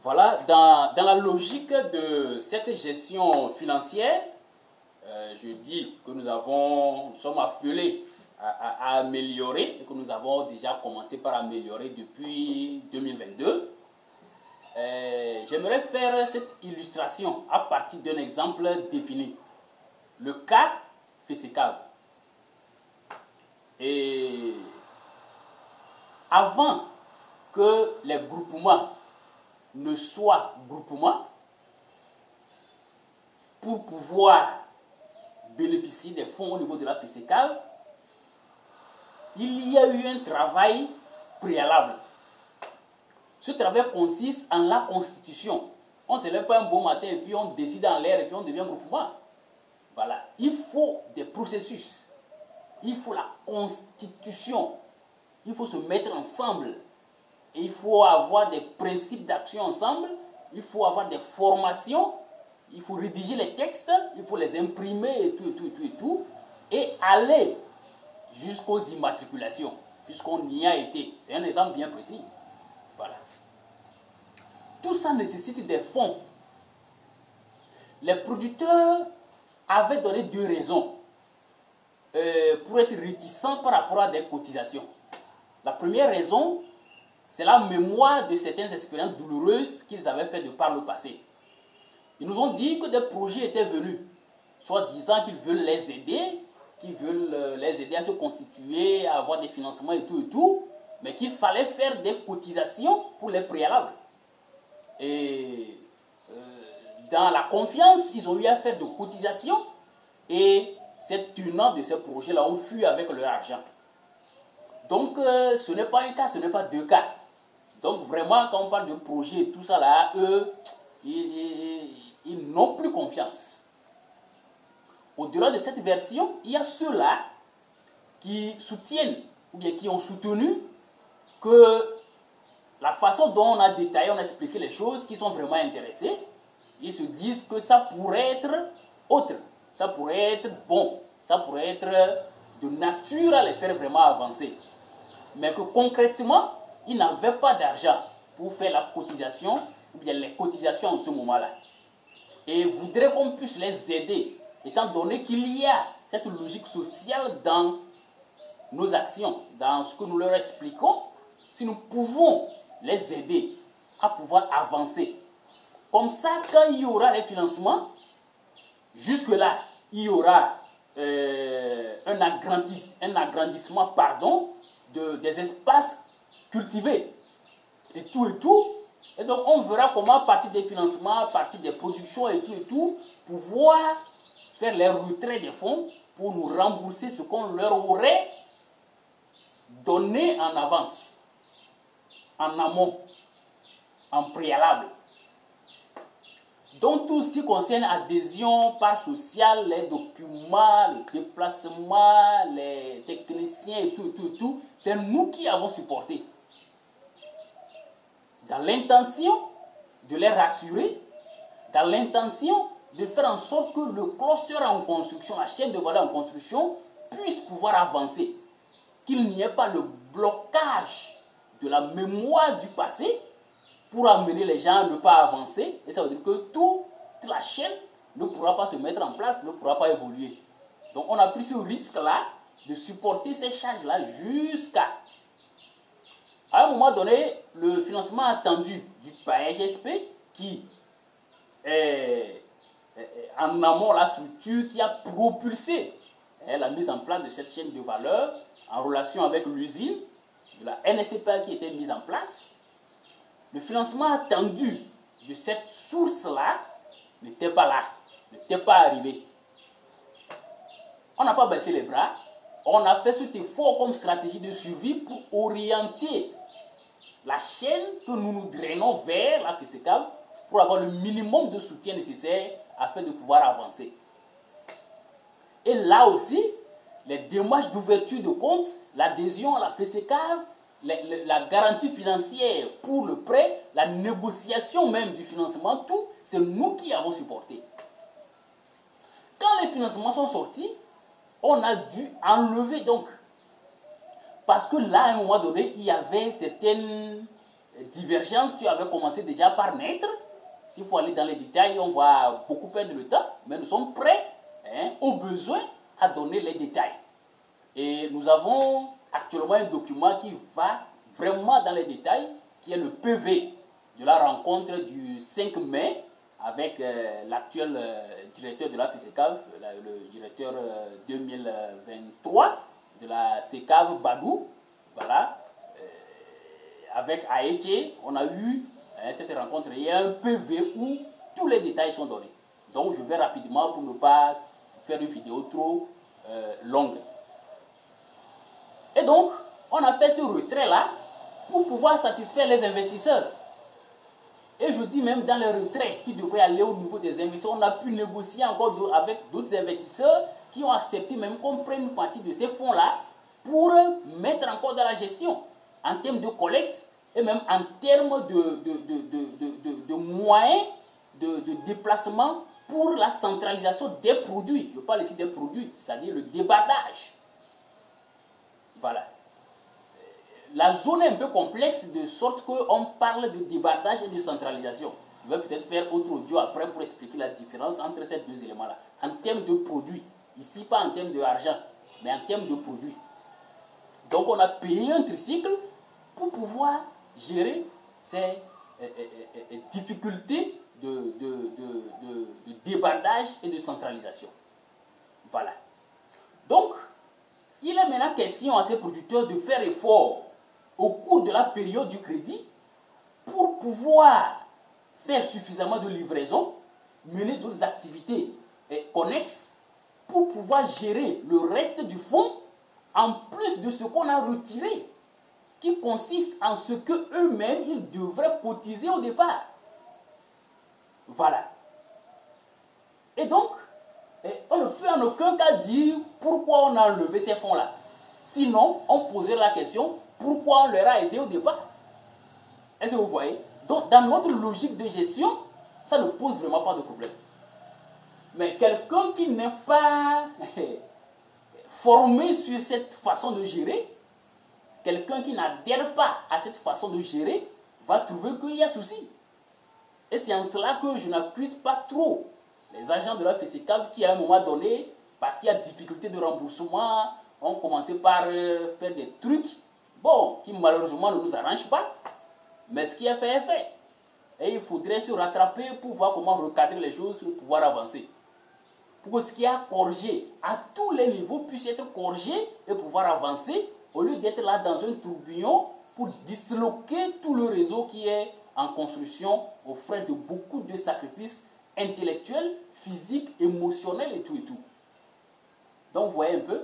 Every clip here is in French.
Voilà, dans la logique de cette gestion financière, je dis que nous sommes appelés à améliorer et que nous avons déjà commencé par améliorer depuis 2022. J'aimerais faire cette illustration à partir d'un exemple défini. Le cas FESECAV. Et avant que les groupements ne soient groupements, pour pouvoir bénéficier des fonds au niveau de la FESECAV, il y a eu un travail préalable. Ce travail consiste en la constitution. On ne se lève pas un beau matin et puis on décide en l'air et puis on devient groupement. Voilà. Il faut des processus. Il faut la constitution. Il faut se mettre ensemble. Et il faut avoir des principes d'action ensemble. Il faut avoir des formations. Il faut rédiger les textes. Il faut les imprimer et tout. Et aller jusqu'aux immatriculations. Puisqu'on y a été. C'est un exemple bien précis. Voilà. Tout ça nécessite des fonds. Les producteurs avaient donné 2 raisons pour être réticents par rapport à des cotisations. La première raison, c'est la mémoire de certaines expériences douloureuses qu'ils avaient faites de par le passé. Ils nous ont dit que des projets étaient venus, soit disant qu'ils veulent les aider, à se constituer, à avoir des financements et tout, mais qu'il fallait faire des cotisations pour les préalables. Et dans la confiance, ils ont eu à faire de cotisations et ces tenants de ces projets-là ont fui avec leur argent. Donc, ce n'est pas un cas, ce n'est pas 2 cas. Donc, vraiment, quand on parle de projet et tout ça, là, eux, ils n'ont plus confiance. Au-delà de cette version, il y a ceux-là qui soutiennent, ou bien qui ont soutenu que la façon dont on a détaillé, on a expliqué les choses, qui sont vraiment intéressés, ils se disent que ça pourrait être autre, ça pourrait être bon, ça pourrait être de nature à les faire vraiment avancer. Mais que concrètement, ils n'avaient pas d'argent pour faire la cotisation, ou bien les cotisations en ce moment-là. Et voudraient qu'on puisse les aider, étant donné qu'il y a cette logique sociale dans nos actions, dans ce que nous leur expliquons. Si nous pouvons les aider à pouvoir avancer. Comme ça, quand il y aura les financements, jusque-là, il y aura un agrandissement des espaces cultivés et tout. Et donc, on verra comment, à partir des financements, à partir des productions et tout, pouvoir faire les retraits des fonds pour nous rembourser ce qu'on leur aurait donné en avance, en amont, en préalable. Donc tout ce qui concerne adhésion, part sociale, les documents, les déplacements, les techniciens et tout, c'est nous qui avons supporté. Dans l'intention de les rassurer, dans l'intention de faire en sorte que le cluster en construction, la chaîne de valeur en construction, puisse pouvoir avancer. Qu'il n'y ait pas le blocage de la mémoire du passé pour amener les gens à ne pas avancer. Et ça veut dire que toute la chaîne ne pourra pas se mettre en place, ne pourra pas évoluer. Donc on a pris ce risque-là de supporter ces charges-là jusqu'à... À un moment donné, le financement attendu du PAEGSP, qui est en amont la structure qui a propulsé la mise en place de cette chaîne de valeur en relation avec l'usine de la NSCPA qui était mise en place, le financement attendu de cette source-là n'était pas là, n'était pas arrivé. On n'a pas baissé les bras, on a fait cet effort comme stratégie de survie pour orienter la chaîne que nous nous drainons vers la FESECAV pour avoir le minimum de soutien nécessaire afin de pouvoir avancer. Et là aussi, les démarches d'ouverture de compte, l'adhésion à la FESECAV, la garantie financière pour le prêt, la négociation même du financement, tout, c'est nous qui avons supporté. Quand les financements sont sortis, on a dû enlever donc. Parce que là, à un moment donné, il y avait certaines divergences qui avaient commencé déjà par naître. S'il faut aller dans les détails, on va beaucoup perdre le temps, mais nous sommes prêts, au besoin, à donner les détails. Et nous avons actuellement un document qui va vraiment dans les détails, qui est le PV de la rencontre du 5 mai avec l'actuel directeur de la FESECAV, le directeur 2023 de la SECAV, Badou. Voilà. Avec Aeche, on a eu cette rencontre. Il y a un PV où tous les détails sont donnés. Donc je vais rapidement pour ne pas faire une vidéo trop longue. Et donc, on a fait ce retrait-là pour pouvoir satisfaire les investisseurs. Et je dis même dans les retraits qui devraient aller au niveau des investisseurs, on a pu négocier encore avec d'autres investisseurs qui ont accepté même qu'on prenne une partie de ces fonds-là pour mettre encore dans la gestion en termes de collecte et même en termes de moyens de déplacement pour la centralisation des produits. Je parle ici des produits, c'est-à-dire le débardage. Voilà. La zone est un peu complexe de sorte qu'on parle de débardage et de centralisation. Je vais peut-être faire autre audio après pour expliquer la différence entre ces deux éléments-là. En termes de produits, ici pas en termes d'argent, mais en termes de produits. Donc on a payé un tricycle pour pouvoir gérer ces difficultés de débardage et de centralisation. Voilà. Donc, il est maintenant question à ces producteurs de faire effort au cours de la période du crédit pour pouvoir faire suffisamment de livraison, mener d'autres activités connexes pour pouvoir gérer le reste du fonds en plus de ce qu'on a retiré, qui consiste en ce qu'eux-mêmes, ils devraient cotiser au départ. Voilà. Et donc, on ne peut en aucun cas dire pourquoi on a enlevé ces fonds-là. Sinon, on poserait la question, pourquoi on leur a aidé au départ? Est-ce que vous voyez? Donc, dans notre logique de gestion, ça ne pose vraiment pas de problème. Mais quelqu'un qui n'est pas formé sur cette façon de gérer, quelqu'un qui n'adhère pas à cette façon de gérer, va trouver qu'il y a souci. Et c'est en cela que je n'accuse pas trop les agents de la FESECAV qui, à un moment donné, parce qu'il y a difficulté de remboursement, ont commencé par faire des trucs, bon, qui malheureusement ne nous arrangent pas, mais ce qui est fait est fait. Et il faudrait se rattraper pour voir comment recadrer les choses pour pouvoir avancer. Pour que ce qui a corrigé à tous les niveaux puisse être corrigé et pouvoir avancer, au lieu d'être là dans un tourbillon pour disloquer tout le réseau qui est en construction aux frais de beaucoup de sacrifices intellectuels, physiques, émotionnels et tout et tout. Donc vous voyez un peu,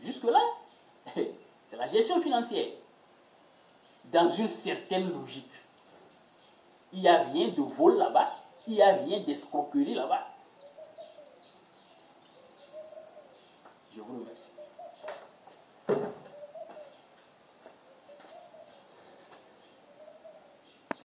jusque-là, c'est la gestion financière. Dans une certaine logique. Il n'y a rien de vol là-bas, il n'y a rien d'escroquerie là-bas. Je vous remercie.